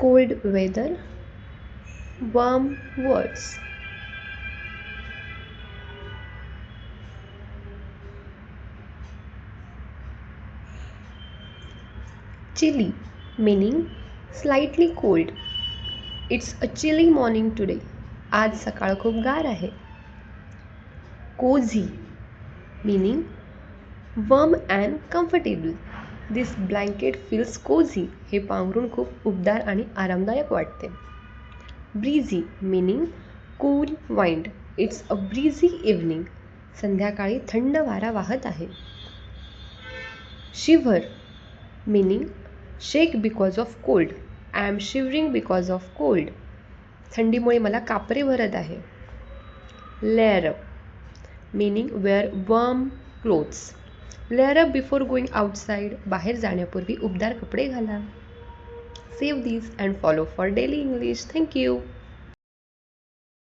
cold weather, warm words. Chilly, meaning slightly cold. It's a chilly morning today. आज सकाळ खूप गार आहे. Cozy, meaning warm and comfortable. This blanket feels cozy. हे पांघरूण खूप उबदार आणि आरामदायक वाटते. Breezy, meaning cool wind. It's a breezy evening. संध्याकाळी थंड वारा वाहत आहे. Shiver, meaning shake because of cold. I am shivering because of cold. थंडीमुळे मला कापरे भरत आहे. Layer up, meaning wear warm clothes. Layer up before going outside. बाहेर जाण्यापूर्वी उबदार कपडे घाला. Save these and follow for daily English. Thank you.